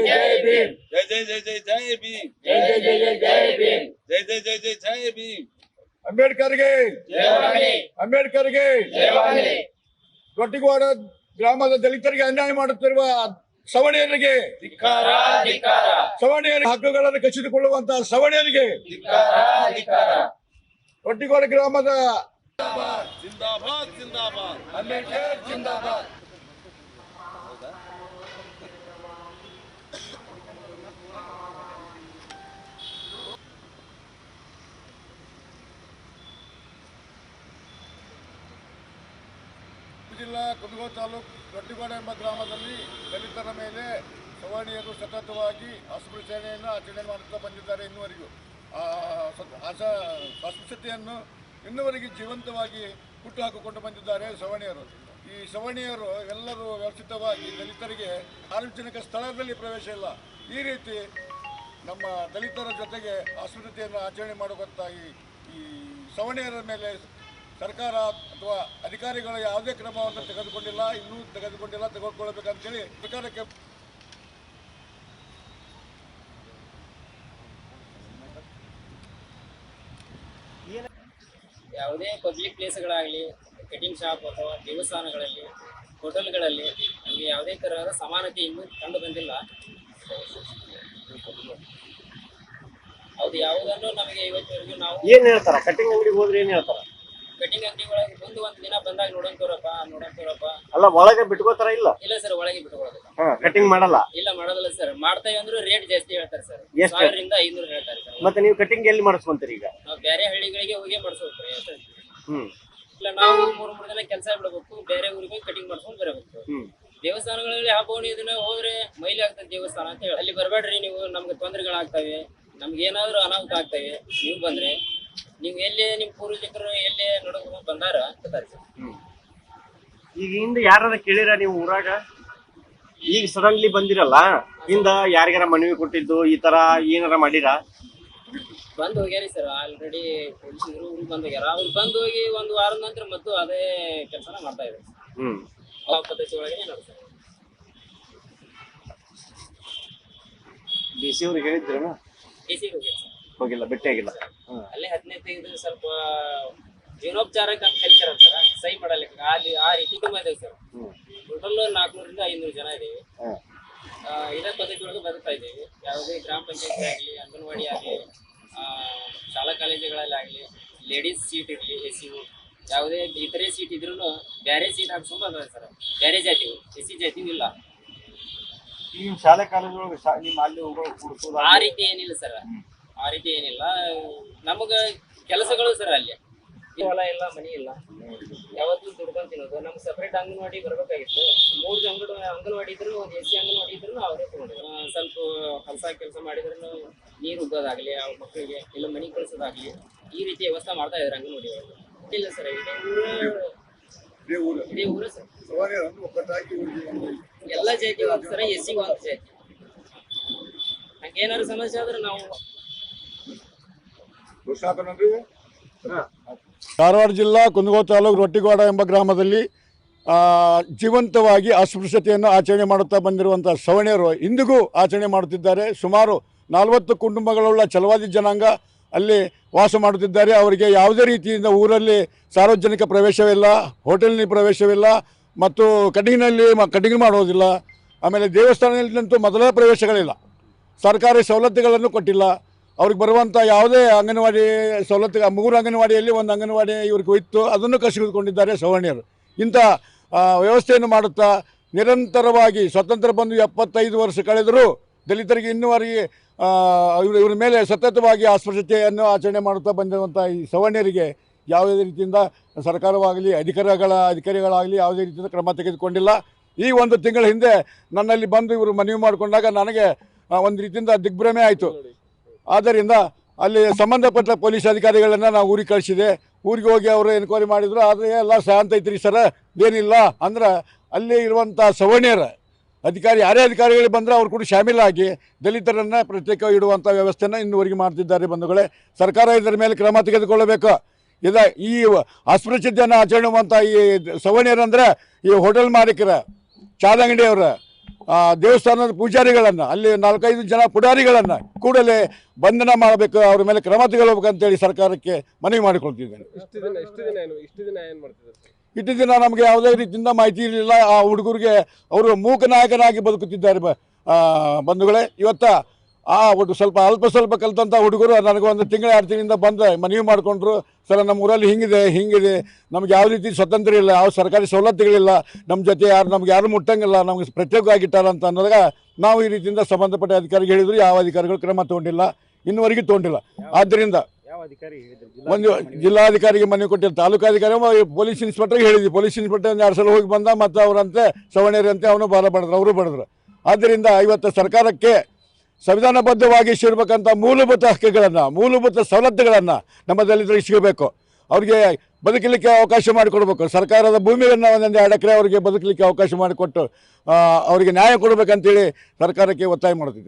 जय भीम जय जय जय जय जय भीम जय जय जय जय जय भीम जय जय जय जय जय भीम ಅಂಬೇಡ್ಕರ್ಗೆ ಜಯವಾಗಲಿ ಅಂಬೇಡ್ಕರ್ಗೆ ಜಯವಾಗಲಿ ರೊಟ್ಟಿಗೌಡ ಗ್ರಾಮದ ದಲಿತರಿಗೆ ಅನ್ಯಾಯ ಮಾಡುತ್ತಿರುವ ಸವರ್ಣೀಯರಿಗೆ ಧಿಕ್ಕಾರ ಧಿಕ್ಕಾರ ಸವರ್ಣೀಯರ ಹಕ್ಕುಗಳನ್ನು ಕಸಿದುಕೊಳ್ಳುವಂತಹ ಸವರ್ಣೀಯರಿಗೆ ಧಿಕ್ಕಾರ ಧಿಕ್ಕಾರ ರೊಟ್ಟಿಗೌಡ ಗ್ರಾಮದ जिंदाबाद जिंदाबाद ಅಂಬೇಡ್ಕರ್ ಜಿಂದಾಬಾದ್. ಜಿಲ್ಲಾ ಕುಂದಗೋಳ ತಾಲೂಕು ರೊಟ್ಟಿಗೋಡ ಎಂಬ ಗ್ರಾಮದಲ್ಲಿ ದಲಿತರ ಮೇಲೆ ಸವರ್ಣೀಯರು ಸತತವಾಗಿ ಅಸ್ಪೃಶ್ಯತೆಯನ್ನು ಆಚರಣೆ ಮಾಡುತ್ತಾ ಬಂದಿದ್ದಾರೆ. ಇನ್ನುವರೆಗೂ ಅಸ್ಪೃಶ್ಯತೆಯನ್ನು ಇನ್ನುವರೆಗೆ ಜೀವಂತವಾಗಿ ಹುಟ್ಟುಹಾಕಿಕೊಂಡು ಬಂದಿದ್ದಾರೆ ಸವರ್ಣೀಯರು. ಈ ಸವರ್ಣೀಯರು ಎಲ್ಲರೂ ವ್ಯವಸ್ಥಿತವಾಗಿ ದಲಿತರಿಗೆ ಸಾರ್ವಜನಿಕ ಸ್ಥಳದಲ್ಲಿ ಪ್ರವೇಶ ಇಲ್ಲ. ಈ ರೀತಿ ನಮ್ಮ ದಲಿತರ ಜೊತೆಗೆ ಅಸ್ಪೃಶ್ಯತೆಯನ್ನು ಆಚರಣೆ ಮಾಡುವಂಥ ಈ ಸವರ್ಣೀಯರ ಮೇಲೆ ಸರ್ಕಾರ ಅಥವಾ ಅಧಿಕಾರಿಗಳು ಯಾವುದೇ ಕ್ರಮವನ್ನು ತೆಗೆದುಕೊಂಡಿಲ್ಲ, ಇನ್ನೂ ತೆಗೆದುಕೊಳ್ಳಬೇಕಂತೇಳಿ ಸರ್ಕಾರಕ್ಕೆ ಯಾವುದೇ ಪಬ್ಲಿಕ್ ಪ್ಲೇಸ್ಗಳಾಗಲಿ, ಕಟಿಂಗ್ ಶಾಪ್ ಅಥವಾ ದೇವಸ್ಥಾನಗಳಲ್ಲಿ, ಹೋಟೆಲ್ಗಳಲ್ಲಿ ನಮಗೆ ಯಾವುದೇ ತರಹದ ಸಮಾನತೆ ಇನ್ನೂ ಕಂಡು ಬಂದಿಲ್ಲ. ಹೌದು, ಯಾವುದನ್ನು ನಮಗೆ ಇವತ್ತಿವರೆಗೂ ನಾವು ಏನ್ ಹೇಳ್ತಾರ? ಕಟಿಂಗ್ ಅಂಗಡಿಗೆ ಹೋದ್ರೆ ಏನ್ ಹೇಳ್ತಾರ? ಕಟಿಂಗ್ ಅಂಗಡಿ ಒಳಗೆ ಒಂದು ದಿನ ಬಂದಾಗ ನೋಡಂತವ್ರಪ್ಪ. ಅಲ್ಲ, ಒಳಗೆ ಬಿಟ್ಕೋತಾರ? ಇಲ್ಲ ಇಲ್ಲ ಸರ್, ಒಳಗೆ ಬಿಟ್ಕೊಳ್ಳೋದು. ಕಟಿಂಗ್ ಮಾಡಲ್ಲ? ಇಲ್ಲ, ಮಾಡೋದಿಲ್ಲ ಸರ್. ಮಾಡ್ತೇವೆ ಅಂದ್ರೆ ರೇಟ್ ಜಾಸ್ತಿ ಹೇಳ್ತಾರೆ ಸರ್. ಎಷ್ಟು? 1000 ರಿಂದ 500 ಹೇಳ್ತಾರೆ ಸರ್. ಮತ್ತೆ ನೀವು ಕಟಿಂಗ್ ಎಲ್ಲಿ ಮಾಡಿಸ್ಕೊಂತೀರಿ ಈಗ? ನಾವು ಬೇರೆ ಹಳ್ಳಿಗಳಿಗೆ ಹೋಗಿ ಮಾಡಿಸ್ಬೇಕು. ಹ್ಮ್ ಇಲ್ಲ, ನಾವು 3 ದಿನ ಕೆಲಸ ಬಿಡಬೇಕು, ಬೇರೆ ಊರಿಗೆ ಹೋಗಿ ಕಟಿಂಗ್ ಮಾಡ್ಕೊಂಡು ಬರಬೇಕು. ದೇವಸ್ಥಾನಗಳಲ್ಲಿ ಹಬ್ಬವಣಿ ಇದನ್ನ ಹೋದ್ರೆ ಮೈಲಿ ಆಗ್ತದೆ ದೇವಸ್ಥಾನ ಅಂತ ಹೇಳಿ ಅಲ್ಲಿ ಬರಬೇಡ್ರಿ, ನೀವು ನಮ್ಗೆ ತೊಂದರೆಗಳಾಗ್ತವೆ, ನಮ್ಗೆ ಏನಾದ್ರು ಅನಾಹುತ ಆಗ್ತವೆ, ನೀವು ಬಂದ್ರೆ ನೀವು ಎಲ್ಲೇ ನಿಮ್ಮ ಪೂರ್ವಜಕರು ಎಲ್ಲೇ ನೋಡೋಕೆ ಬಂದಾರ ಅಂತಾರೆ ಸರ್. ಈಗ ಹಿಂದೆ ಯಾರ ಕೇಳಿರ ನೀವು ಊರಾಗ? ಈಗ ಸಡನ್ಲಿ ಬಂದಿರಲ್ಲ, ಹಿಂದ ಯಾರಿಗಾರ ಮನವಿ ಕೊಟ್ಟಿದ್ದು ಈ ತರ ಏನಾರ ಮಾಡಿರ? ಬಂದು ಹೋಗ್ಯಾರಿ ಸರ್. ಆಲ್ರೆಡಿ ಪೊಲೀಸರು ಬಂದು ಹೋಗ್ಯಾರ. ಅವ್ರು ಬಂದು ಹೋಗಿ 1 ವಾರದ ನಂತರ ಮತ್ತು ಅದೇ ಕೆಲಸನ ಮಾಡ್ತಾ ಇದ್ದಾರೆ. ಆ ಪದ್ಧತಿ ಒಳಗೆ ನಡೆಸ್ತಾರೆ. ಡಿ ಸಿ ಅವ್ರಿಗೆ ಹೇಳಿದ್ರೇನ? ಡಿಸಿ ಹೋಗ್ಯಾರ ಸರ್. ಹೋಗಿಲ್ಲ, ಭೇಟಿಯಾಗಿಲ್ಲ. ಅಲ್ಲೇ 15 ತೆಗೆದು ಸ್ವಲ್ಪ ಜೀವನೋಪಚಾರಕ್ಕೆ ಅಂತ ಕಲಿತಾರಂತಾರ, ಸಹಿ ಮಾಡಲಿಕ್ಕೆ ಅಲ್ಲಿ ಆ ರೀತಿ ತುಂಬಾ ಇದ್ದೇವೆ ಸರ್. ಟೋಟಲ್ 400 ರಿಂದ 500 ಜನ ಇದ್ದೀವಿ. ಇದೇ ಪದ್ಧತಿ ಒಳಗೆ ಬದುಕ್ತಾ ಇದ್ದೀವಿ. ಯಾವುದೇ ಗ್ರಾಮ ಪಂಚಾಯತಿ ಆಗಲಿ, ಅಂಗನವಾಡಿ ಆಗಲಿ, ಶಾಲಾ ಕಾಲೇಜುಗಳಲ್ಲಿ ಆಗಲಿ, ಲೇಡೀಸ್ ಸೀಟ್ ಇರಲಿ, ಎಸ್.ಸಿ, ಯಾವುದೇ ಇತರೆ ಸೀಟ್ ಇದ್ರೂ ಬೇರೆ ಸೀಟ್ ಹಾಕ್ಸ್ಕೊಂಡು ಬಂದ ಸರ್. ಬೇರೆ ಜಾತಿ, ಎಸ್.ಸಿ ಜಾತಿ ಇಲ್ಲ. ಈ ಶಾಲೆ ಕಾಲೇಜೊಳಗೆ ನಿಮ್ಮ ಅಲ್ಲಿ ಹೋಗೋದು ಆ ರೀತಿ ಏನಿಲ್ಲ ಸರ್. ಆ ರೀತಿ ಏನಿಲ್ಲ. ನಮಗ ಕೆಲಸಗಳು ಸರ್ ಅಲ್ಲಿ ಹೊಲ ಇಲ್ಲ, ಮನಿ ಇಲ್ಲ, ಯಾವತ್ತೂ ದುಡ್ಕೊಂಡ್ ತಿನ್ನೋದು. ನಮ್ಗೆ ಸಪ್ರೇಟ್ ಅಂಗನವಾಡಿ ಬರ್ಬೇಕಾಗಿತ್ತು. 3 ಅಂಗನವಾಡಿ ಇದ್ರು, ಒಂದು ಎಸ್.ಸಿ ಅಂಗನವಾಡಿ ಇದ್ರು ಅವರೇ ತಗೊಂಡಿದ್ರು. ಸ್ವಲ್ಪ ಹೊಸ ಕೆಲಸ ಮಾಡಿದ್ರು, ನೀರು ಉಗ್ಗೋದಾಗ್ಲಿ, ಅವ್ರ ಮಕ್ಕಳಿಗೆ ಇಲ್ಲ ಮನಿ ಕಳಿಸೋದಾಗ್ಲಿ, ಈ ರೀತಿ ವ್ಯವಸ್ಥೆ ಮಾಡ್ತಾ ಇದ್ರು ಅಂಗನವಾಡಿ ಒಳಗೆ. ಇಲ್ಲ ಸರ್, ಇದೇ ಊರು ಸರ್. ಎಲ್ಲ ಜಾತಿ ಒಂದು ಸರ, ಎಸ್.ಸಿ ಒಂದು ಜಾತಿ. ಹಂಗೇನಾದ್ರು ಸಮಸ್ಯೆ ಆದ್ರೆ ನಾವು ಧಾರವಾಡ ಜಿಲ್ಲಾ ಕುಂದಗೋಳ ತಾಲೂಕು ರೊಟ್ಟಿಗೋಡ ಎಂಬ ಗ್ರಾಮದಲ್ಲಿ ಜೀವಂತವಾಗಿ ಅಸ್ಪೃಶ್ಯತೆಯನ್ನು ಆಚರಣೆ ಮಾಡುತ್ತಾ ಬಂದಿರುವಂಥ ಸವರ್ಣೀಯರು ಇಂದಿಗೂ ಆಚರಣೆ ಮಾಡುತ್ತಿದ್ದಾರೆ. ಸುಮಾರು 40 ಕುಟುಂಬಗಳುಳ್ಳ ಛಲವಾದಿ ಜನಾಂಗ ಅಲ್ಲಿ ವಾಸ ಮಾಡುತ್ತಿದ್ದಾರೆ. ಅವರಿಗೆ ಯಾವುದೇ ರೀತಿಯಿಂದ ಊರಲ್ಲಿ ಸಾರ್ವಜನಿಕ ಪ್ರವೇಶವಿಲ್ಲ, ಹೋಟೆಲ್ನಲ್ಲಿ ಪ್ರವೇಶವಿಲ್ಲ, ಮತ್ತು ಕಟಿಂಗ್ ಮಾಡೋದಿಲ್ಲ. ಆಮೇಲೆ ದೇವಸ್ಥಾನದಲ್ಲಂತೂ ಮೊದಲೇ ಪ್ರವೇಶಗಳಿಲ್ಲ. ಸರ್ಕಾರಿ ಸವಲತ್ತುಗಳನ್ನು ಕೊಟ್ಟಿಲ್ಲ. ಅವ್ರಿಗೆ ಬರುವಂಥ ಯಾವುದೇ ಅಂಗನವಾಡಿ ಸವಲತ್ತು 3 ಅಂಗನವಾಡಿಯಲ್ಲಿ 1 ಅಂಗನವಾಡಿ ಇವ್ರಿಗೆ ಹೋಯ್ತು, ಅದನ್ನು ಕಸಿದುಕೊಂಡಿದ್ದಾರೆ ಸವರ್ಣೀಯರು. ಇಂಥ ವ್ಯವಸ್ಥೆಯನ್ನು ಮಾಡುತ್ತಾ ನಿರಂತರವಾಗಿ ಸ್ವತಂತ್ರ ಬಂದು 75 ವರ್ಷ ಕಳೆದರೂ ದಲಿತರಿಗೆ ಇನ್ನುವರೆಗೆ ಇವರ ಮೇಲೆ ಸತತವಾಗಿ ಅಸ್ಪೃಶ್ಯತೆಯನ್ನು ಆಚರಣೆ ಮಾಡುತ್ತಾ ಬಂದಿರುವಂಥ ಈ ಸವರ್ಣೀಯರಿಗೆ ಯಾವುದೇ ರೀತಿಯಿಂದ ಸರ್ಕಾರವಾಗಲಿ ಅಧಿಕಾರಿಗಳಾಗಲಿ ಯಾವುದೇ ರೀತಿಯಿಂದ ಕ್ರಮ ತೆಗೆದುಕೊಂಡಿಲ್ಲ. ಈ 1 ತಿಂಗಳ ಹಿಂದೆ ನನ್ನಲ್ಲಿ ಬಂದು ಇವರು ಮನವಿ ಮಾಡಿಕೊಂಡಾಗ ನನಗೆ ಒಂದು ರೀತಿಯಿಂದ ದಿಗ್ಭ್ರಮೆ ಆಯಿತು. ಆದ್ದರಿಂದ ಅಲ್ಲಿ ಸಂಬಂಧಪಟ್ಟ ಪೊಲೀಸ್ ಅಧಿಕಾರಿಗಳನ್ನು ನಾವು ಊರಿಗೆ ಕಳಿಸಿದೆ. ಊರಿಗೆ ಹೋಗಿ ಅವರು ಎನ್ಕ್ವೈರಿ ಮಾಡಿದ್ರು. ಆದರೆ ಎಲ್ಲ ಶಾಂತ ಐತ್ರಿ ಸರ, ಏನಿಲ್ಲ ಅಂದ್ರೆ ಅಲ್ಲಿ ಇರುವಂಥ ಸವರ್ಣೀಯರ ಯಾರೇ ಅಧಿಕಾರಿಗಳು ಬಂದರೆ ಅವ್ರು ಕೂಡ ಶಾಮೀಲಾಗಿ ದಲಿತರನ್ನು ಪ್ರತ್ಯೇಕ ಇಡುವಂಥ ವ್ಯವಸ್ಥೆಯನ್ನು ಇನ್ನುವರೆಗೆ ಮಾಡ್ತಿದ್ದಾರೆ. ಬಂಧುಗಳೇ, ಸರ್ಕಾರ ಇದರ ಮೇಲೆ ಕ್ರಮ ತೆಗೆದುಕೊಳ್ಳಬೇಕು. ಈ ಅಸ್ಪೃಶ್ಯತೆಯನ್ನು ಆಚರಣೆ ಮಾಡುವಂಥ ಈ ಸವರ್ಣೀಯರಂದರೆ ಈ ಹೋಟೆಲ್ ಮಾಲೀಕರ, ಚಾದ ಅಂಗಡಿಯವರ, ದೇವಸ್ಥಾನದ ಪೂಜಾರಿಗಳನ್ನು, ಅಲ್ಲಿ 4-5 ಜನ ಪುಡಾರಿಗಳನ್ನು ಕೂಡಲೇ ಬಂಧನ ಮಾಡಬೇಕು, ಅವ್ರ ಮೇಲೆ ಕ್ರಮ ತಗೊಳ್ಬೇಕಂತೇಳಿ ಸರ್ಕಾರಕ್ಕೆ ಮನವಿ ಮಾಡಿಕೊಳ್ತಿದ್ದೇನೆ. ಇಷ್ಟು ದಿನ ನಮಗೆ ಯಾವುದೇ ರೀತಿಯಿಂದ ಮಾಹಿತಿ ಇರಲಿಲ್ಲ. ಆ ಹುಡುಗರಿಗೆ ಅವರು ಮೂಕನಾಯಕನಾಗಿ ಬದುಕುತ್ತಿದ್ದಾರೆ ಬಂಧುಗಳೇ. ಇವತ್ತು ಒಟ್ಟು ಅಲ್ಪ ಸ್ವಲ್ಪ ಕಲಿತಂಥ ಹುಡುಗರು ನನಗೆ 1 ತಿಂಗಳ 2 ತಿಂಗಳಿಂದ ಬಂದು ಮನವಿ ಮಾಡಿಕೊಂಡ್ರು. ಸರ್, ನಮ್ಮ ಊರಲ್ಲಿ ಹಿಂಗಿದೆ, ನಮ್ಗೆ ಯಾವ ರೀತಿ ಸ್ವತಂತ್ರ ಇಲ್ಲ, ಯಾವ ಸರ್ಕಾರಿ ಸವಲತ್ತುಗಳಿಲ್ಲ, ನಮ್ಮ ಜೊತೆ ನಮ್ಗೆ ಯಾರು ಮುಟ್ಟಂಗಿಲ್ಲ, ನಮ್ಗೆ ಪ್ರತ್ಯೇಕವಾಗಿಟ್ಟಾರ ಅಂತ ಅನ್ನೋದಾಗ ನಾವು ಈ ರೀತಿಯಿಂದ ಸಂಬಂಧಪಟ್ಟ ಅಧಿಕಾರಿಗೆ ಹೇಳಿದ್ರು. ಯಾವ ಅಧಿಕಾರಿಗಳು ಕ್ರಮ ತೊಗೊಂಡಿಲ್ಲ, ಇನ್ನುವರೆಗೂ ತೊಗೊಂಡಿಲ್ಲ. ಆದ್ದರಿಂದ ಒಂದು ಜಿಲ್ಲಾಧಿಕಾರಿಗೆ ಮನವಿ ಕೊಟ್ಟಿಲ್ಲ, ತಾಲೂಕಾಧಿಕಾರಿ, ಪೊಲೀಸ್ ಇನ್ಸ್ಪೆಕ್ಟರ್ಗೆ ಹೇಳಿದ್ವಿ. ಪೊಲೀಸ್ ಇನ್ಸ್ಪೆಕ್ಟರ್ 2 ಸಲ ಹೋಗಿ ಬಂದ, ಮತ್ತು ಅವರಂತೆ ಸವಣಿಯರಂತೆ ಅವನು ಬಡಿದ್ರು, ಅವರು ಬಡಿದ್ರು. ಆದ್ದರಿಂದ ಇವತ್ತು ಸರ್ಕಾರಕ್ಕೆ ಸಂವಿಧಾನಬದ್ಧವಾಗಿ ಸಿಗಬೇಕಂತ ಮೂಲಭೂತ ಹಕ್ಕುಗಳನ್ನು, ಮೂಲಭೂತ ಸವಲತ್ತುಗಳನ್ನು ನಮ್ಮ ದಲಿತರಿಗೆ ಸಿಗಬೇಕು. ಅವ್ರಿಗೆ ಬದುಕಲಿಕ್ಕೆ ಅವಕಾಶ ಮಾಡಿಕೊಡ್ಬೇಕು. ಸರ್ಕಾರದ ಭೂಮಿಯನ್ನು 1-2 ಎಕರೆ ಅವರಿಗೆ ಬದುಕಲಿಕ್ಕೆ ಅವಕಾಶ ಮಾಡಿಕೊಟ್ಟು ಅವರಿಗೆ ನ್ಯಾಯ ಕೊಡಬೇಕಂತೇಳಿ ಸರ್ಕಾರಕ್ಕೆ ಒತ್ತಾಯ ಮಾಡ್ತಿದ್ದೆ.